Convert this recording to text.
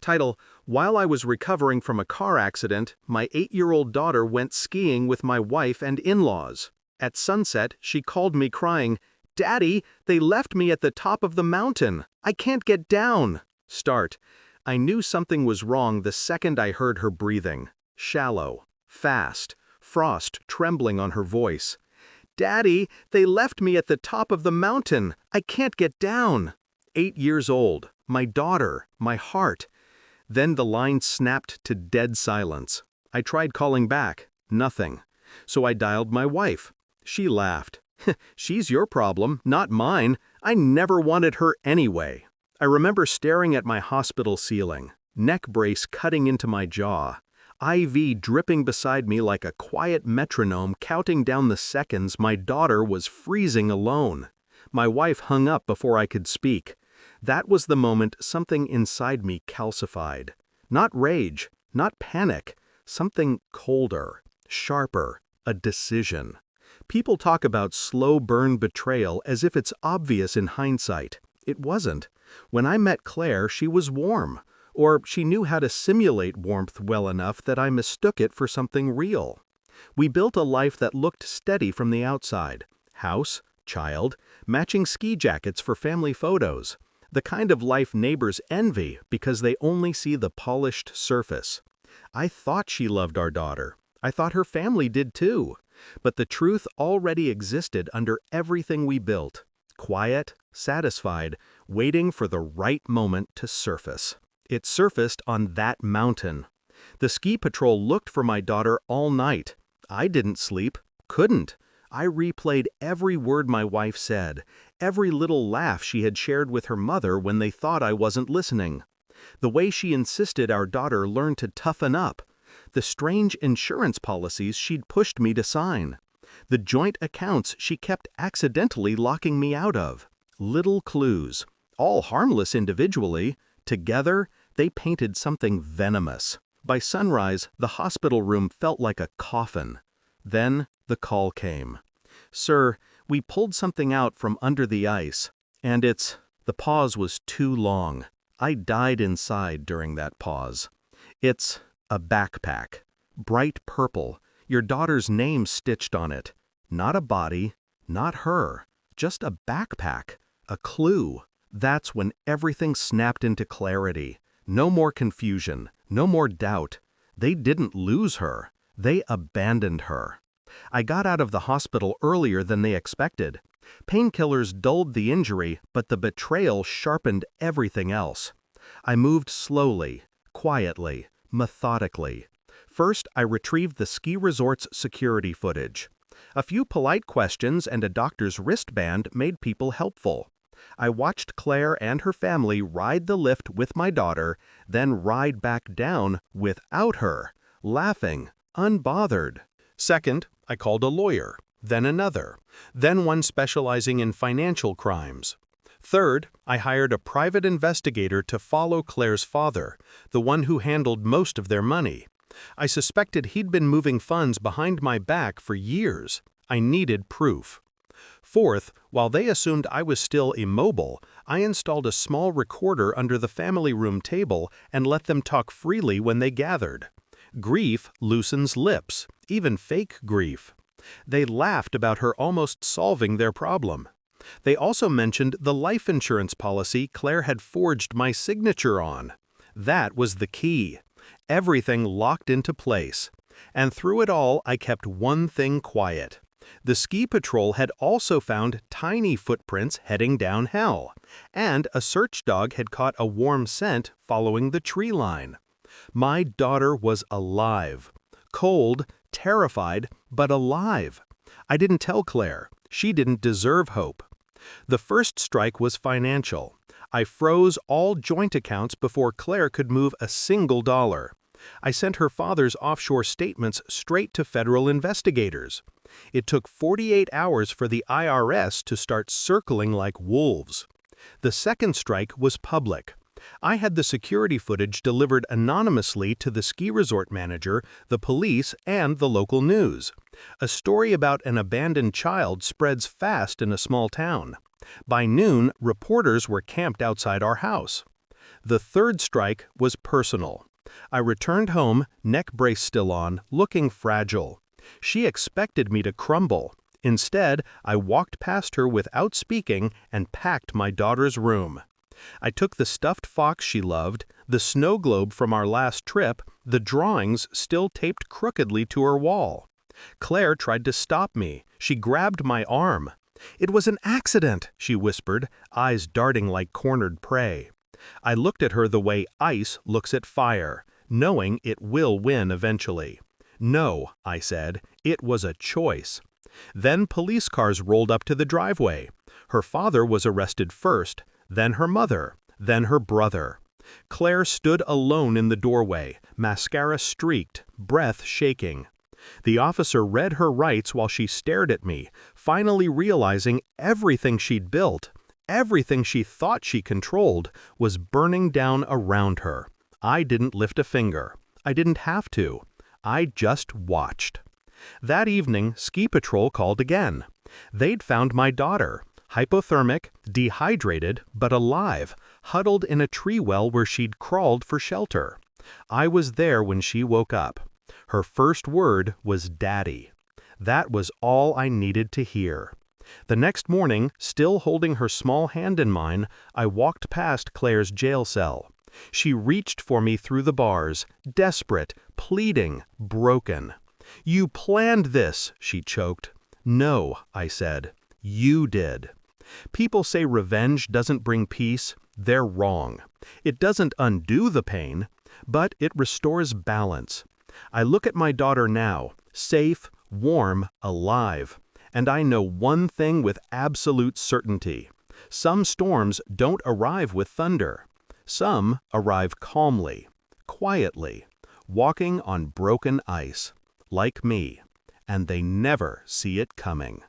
Title: While I was recovering from a car accident, my 8-year-old daughter went skiing with my wife and in-laws. At sunset, she called me crying, "Daddy, they left me at the top of the mountain. I can't get down." Start: I knew something was wrong the second I heard her breathing. Shallow, fast, frost trembling on her voice. "Daddy, they left me at the top of the mountain. I can't get down." 8 years old, my daughter, my heart. Then the line snapped to dead silence. I tried calling back. Nothing. So I dialed my wife. She laughed. "She's your problem, not mine. I never wanted her anyway." I remember staring at my hospital ceiling, neck brace cutting into my jaw, IV dripping beside me like a quiet metronome counting down the seconds my daughter was freezing alone. My wife hung up before I could speak. That was the moment something inside me calcified. Not rage, not panic, something colder, sharper, a decision. People talk about slow burn betrayal as if it's obvious in hindsight. It wasn't. When I met Claire, she was warm, or she knew how to simulate warmth well enough that I mistook it for something real. We built a life that looked steady from the outside. House, child, matching ski jackets for family photos. The kind of life neighbors envy because they only see the polished surface. I thought she loved our daughter. I thought her family did too. But the truth already existed under everything we built. Quiet, satisfied, waiting for the right moment to surface. It surfaced on that mountain. The ski patrol looked for my daughter all night. I didn't sleep, couldn't. I replayed every word my wife said, every little laugh she had shared with her mother when they thought I wasn't listening. The way she insisted our daughter learn to toughen up. The strange insurance policies she'd pushed me to sign. The joint accounts she kept accidentally locking me out of. Little clues, all harmless individually. Together, they painted something venomous. By sunrise, the hospital room felt like a coffin. Then, the call came. "Sir, we pulled something out from under the ice, and the pause was too long. I died inside during that pause. It's a backpack. Bright purple, your daughter's name stitched on it. Not a body, not her, just a backpack, a clue." That's when everything snapped into clarity. No more confusion, no more doubt. They didn't lose her. They abandoned her. I got out of the hospital earlier than they expected. Painkillers dulled the injury, but the betrayal sharpened everything else. I moved slowly, quietly, methodically. First, I retrieved the ski resort's security footage. A few polite questions and a doctor's wristband made people helpful. I watched Claire and her family ride the lift with my daughter, then ride back down without her, laughing, unbothered. Second, I called a lawyer, then another, then one specializing in financial crimes. Third, I hired a private investigator to follow Claire's father, the one who handled most of their money. I suspected he'd been moving funds behind my back for years. I needed proof. Fourth, while they assumed I was still immobile, I installed a small recorder under the family room table and let them talk freely when they gathered. Grief loosens lips, even fake grief. They laughed about her almost solving their problem. They also mentioned the life insurance policy Claire had forged my signature on. That was the key. Everything locked into place. And through it all, I kept one thing quiet. The ski patrol had also found tiny footprints heading down hell, and a search dog had caught a warm scent following the tree line. My daughter was alive. Cold, terrified, but alive. I didn't tell Claire. She didn't deserve hope. The first strike was financial. I froze all joint accounts before Claire could move a single dollar. I sent her father's offshore statements straight to federal investigators. It took 48 hours for the IRS to start circling like wolves. The second strike was public. I had the security footage delivered anonymously to the ski resort manager, the police, and the local news. A story about an abandoned child spreads fast in a small town. By noon, reporters were camped outside our house. The third strike was personal. I returned home, neck brace still on, looking fragile. She expected me to crumble. Instead, I walked past her without speaking and packed my daughter's room. I took the stuffed fox she loved, the snow globe from our last trip, the drawings still taped crookedly to her wall. Claire tried to stop me. She grabbed my arm. "It was an accident," she whispered, eyes darting like cornered prey. I looked at her the way ice looks at fire, knowing it will win eventually. "No," I said, "it was a choice." Then police cars rolled up to the driveway. Her father was arrested first, then her mother, then her brother. Claire stood alone in the doorway, mascara streaked, breath shaking. The officer read her rights while she stared at me, finally realizing everything she'd built, everything she thought she controlled, was burning down around her. I didn't lift a finger. I didn't have to. I just watched. That evening, Ski Patrol called again. They'd found my daughter, hypothermic, dehydrated, but alive, huddled in a tree well where she'd crawled for shelter. I was there when she woke up. Her first word was "Daddy." That was all I needed to hear. The next morning, still holding her small hand in mine, I walked past Claire's jail cell. She reached for me through the bars, desperate, pleading, broken. "You planned this," she choked. "No," I said. "You did." People say revenge doesn't bring peace. They're wrong. It doesn't undo the pain, but it restores balance. I look at my daughter now, safe, warm, alive, and I know one thing with absolute certainty. Some storms don't arrive with thunder. Some arrive calmly, quietly, walking on broken ice, like me, and they never see it coming.